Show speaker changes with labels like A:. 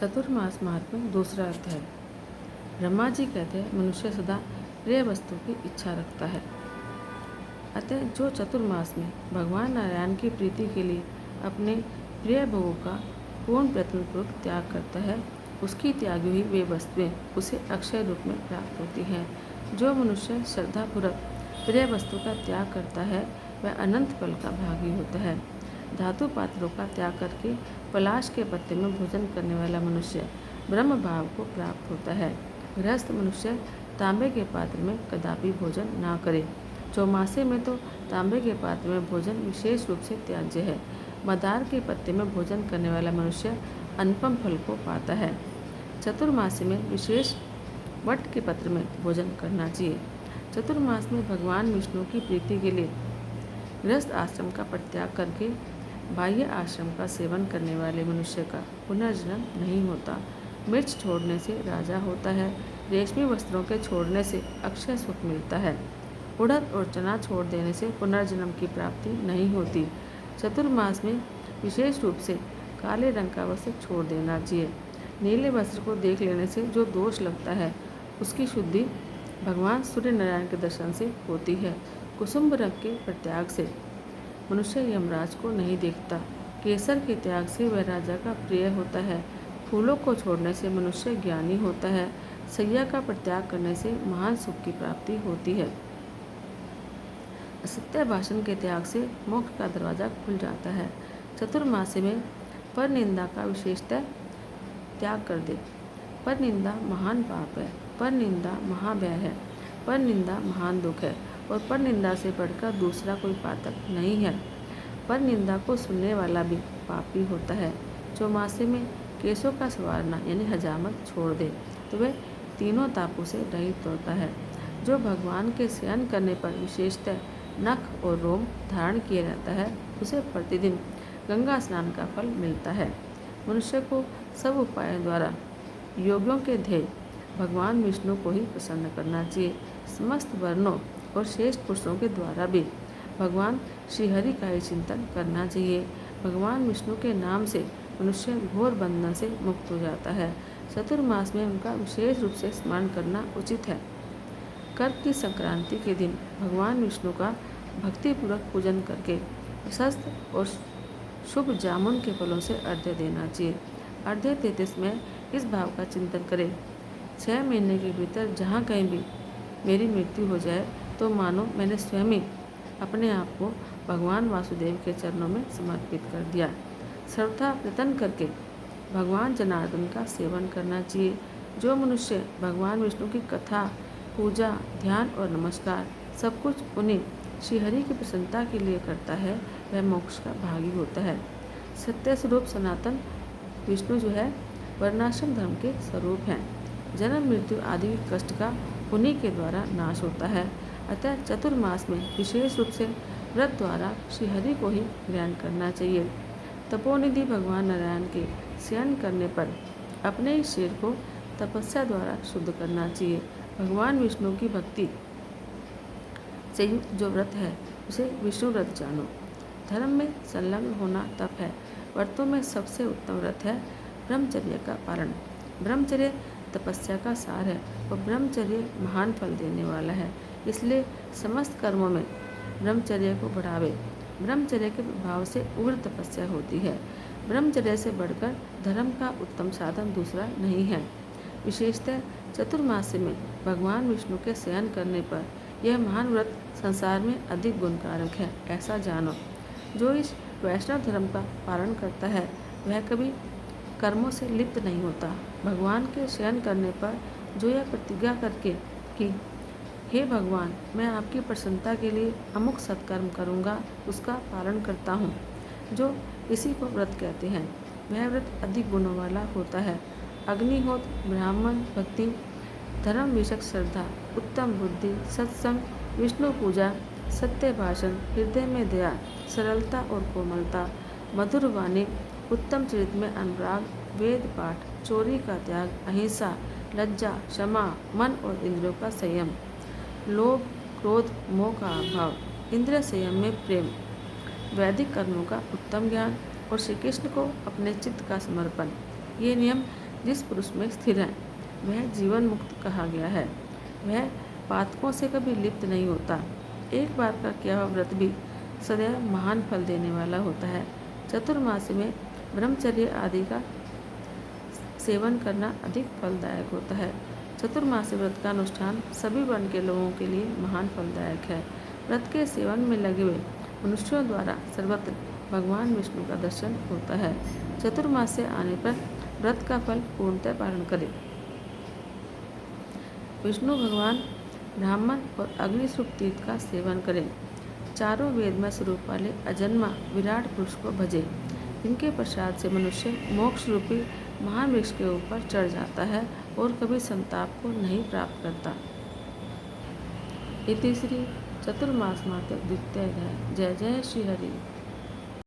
A: चतुर्मास महात्म्य दूसरा अध्याय। ब्रह्मा जी कहते हैं मनुष्य सदा प्रिय वस्तु की इच्छा रखता है। अतः जो चतुर्मास में भगवान नारायण की प्रीति के लिए अपने प्रिय भोगों का पूर्ण प्रयत्नपूर्वक त्याग करता है, उसकी त्यागी हुई वे वस्तुएं उसे अक्षय रूप में प्राप्त होती हैं। जो मनुष्य श्रद्धापूर्वक प्रिय वस्तु का त्याग करता है वह अनंत फल का भागी होता है। धातु पात्रों का त्याग करके पलाश के पत्ते में भोजन करने वाला मनुष्य ब्रह्म भाव को प्राप्त होता है। गृहस्थ मनुष्य तांबे के पात्र में कदापि भोजन ना करे। चौमासे में तो तांबे के पात्र में भोजन विशेष रूप से त्याज्य है। मदार के पत्ते में भोजन करने वाला मनुष्य अनुपम फल को पाता है। चतुर्मासी में विशेष वट के पत्र में भोजन करना चाहिए। चतुर्मास में भगवान विष्णु की प्रीति के लिए गृहस्थ आश्रम का परित्याग करके बाह्य आश्रम का सेवन करने वाले मनुष्य का पुनर्जन्म नहीं होता। मिर्च छोड़ने से राजा होता है। रेशमी वस्त्रों के छोड़ने से अक्षय सुख मिलता है। उड़द और चना छोड़ देने से पुनर्जन्म की प्राप्ति नहीं होती। चतुर्मास में विशेष रूप से काले रंग का वस्त्र छोड़ देना चाहिए। नीले वस्त्र को देख लेने से जो दोष लगता है उसकी शुद्धि भगवान सूर्य नारायण के दर्शन से होती है। कुसुम्भ रंग के परित्याग से मनुष्य यमराज को नहीं देखता। केसर के त्याग से वह राजा का प्रिय होता है। फूलों को छोड़ने से मनुष्य ज्ञानी होता है। सैया का परित्याग करने से महान सुख की प्राप्ति होती है। असत्य भाषण के त्याग से मोक्ष का दरवाजा खुल जाता है। चतुर्मासी में पर निंदा का विशेषतः त्याग कर दे। पर निंदा महान पाप है। पर निंदा महाभय है। पर निंदा महान दुख है और पर निंदा से बढ़कर दूसरा कोई पातक नहीं है। पर निंदा को सुनने वाला भी पापी होता है। चौमासे में केसों का संवारना यानी हजामत छोड़ दे तो वह तीनों तापों से रहित होता है। जो भगवान के शयन करने पर विशेषतः नख और रोम धारण किया जाता है उसे प्रतिदिन गंगा स्नान का फल मिलता है। मनुष्य को सब उपायों द्वारा योगियों के ध्येय भगवान विष्णु को ही प्रसन्न करना चाहिए। समस्त वर्णों और श्रेष्ठ पुरुषों के द्वारा भी भगवान श्रीहरि का ही चिंतन करना चाहिए। भगवान विष्णु के नाम से मनुष्य घोर बंधन से मुक्त हो जाता है। चतुर्मास में उनका विशेष रूप से स्मरण करना उचित है। कर्क की संक्रांति के दिन भगवान विष्णु का भक्तिपूर्वक पूजन करके प्रशस्त और शुभ जामुन के फलों से अर्घ्य देना चाहिए। अर्घ्य देते समय इस भाव का चिंतन करें, 6 महीने के भीतर जहाँ कहीं भी मेरी मृत्यु हो जाए तो मानो मैंने स्वयं ही अपने आप को भगवान वासुदेव के चरणों में समर्पित कर दिया। श्रद्धा प्रयत्न करके भगवान जनार्दन का सेवन करना चाहिए। जो मनुष्य भगवान विष्णु की कथा, पूजा, ध्यान और नमस्कार सब कुछ उन्हीं श्रीहरि की प्रसन्नता के लिए करता है वह मोक्ष का भागी होता है। सत्य स्वरूप सनातन विष्णु जो है वर्णाश्रम धर्म के स्वरूप हैं। जन्म मृत्यु आदि कष्ट का उन्हीं के द्वारा नाश होता है। अतः चतुर्मास में विशेष रूप से व्रत द्वारा श्रीहरि को ही ग्रहण करना चाहिए। तपोनिधि भगवान नारायण के शयन करने पर अपने ही शरीर को तपस्या द्वारा शुद्ध करना चाहिए। भगवान विष्णु की भक्ति से युक्त जो व्रत है उसे विष्णु व्रत जानो। धर्म में संलग्न होना तप है। व्रतों में सबसे उत्तम व्रत है ब्रह्मचर्य का पालन। ब्रह्मचर्य तपस्या का सार है और ब्रह्मचर्य महान फल देने वाला है। इसलिए समस्त कर्मों में ब्रह्मचर्य को बढ़ावे। ब्रह्मचर्य के प्रभाव से उग्र तपस्या होती है। ब्रह्मचर्य से बढ़कर धर्म का उत्तम साधन दूसरा नहीं है। विशेषतः चतुर्मासी में भगवान विष्णु के शयन करने पर यह महान व्रत संसार में अधिक गुणकारक है, ऐसा जानो। जो इस वैष्णव धर्म का पालन करता है वह कभी कर्मों से लिप्त नहीं होता। भगवान के शयन करने पर जो यह प्रतिज्ञा करके कि हे भगवान, मैं आपकी प्रसन्नता के लिए अमुक सत्कर्म करूँगा, उसका पालन करता हूँ, जो इसी को व्रत कहते हैं, वह व्रत अधिक गुणों वाला होता है। अग्निहोत्र, ब्राह्मण, भक्ति, धर्म विषयक श्रद्धा, उत्तम बुद्धि, सत्संग, विष्णु पूजा, सत्य भाषण, हृदय में दया, सरलता और कोमलता, मधुर वाणी, उत्तम चरित्र में अनुराग, वेद पाठ, चोरी का त्याग, अहिंसा, लज्जा, क्षमा, मन और इंद्रियों का संयम, लोभ, क्रोध, मोह का अभाव, इंद्रिय संयम में प्रेम, वैदिक कर्मों का उत्तम ज्ञान और श्री कृष्ण को अपने चित्त का समर्पण, ये नियम जिस पुरुष में स्थिर है वह जीवन मुक्त कहा गया है। वह पातकों से कभी लिप्त नहीं होता। एक बार का किया हुआ व्रत भी सदैव महान फल देने वाला होता है। चतुर्मासी में ब्रह्मचर्य आदि का सेवन करना अधिक फलदायक होता है। चतुर्मासी व्रत का अनुष्ठान सभी वर्ण के लोगों के लिए महान फलदायक है। व्रत के सेवन में लगे हुए मनुष्यों द्वारा सर्वत्र भगवान विष्णु का दर्शन होता है। चतुर्मास से आने पर व्रत का फल पूर्णतः पालन करें। विष्णु भगवान, ब्राह्मण और अग्निश्रुप तीर्थ का सेवन करें। चारों वेदमय स्वरूप वाले अजन्मा विराट पुरुष को भजे। इनके प्रसाद से मनुष्य मोक्ष रूपी महान वृक्ष के ऊपर चढ़ जाता है और कभी संताप को नहीं प्राप्त करता। इति श्री चतुर्मास माते द्वितीय अध्याय। जय जय श्री हरि।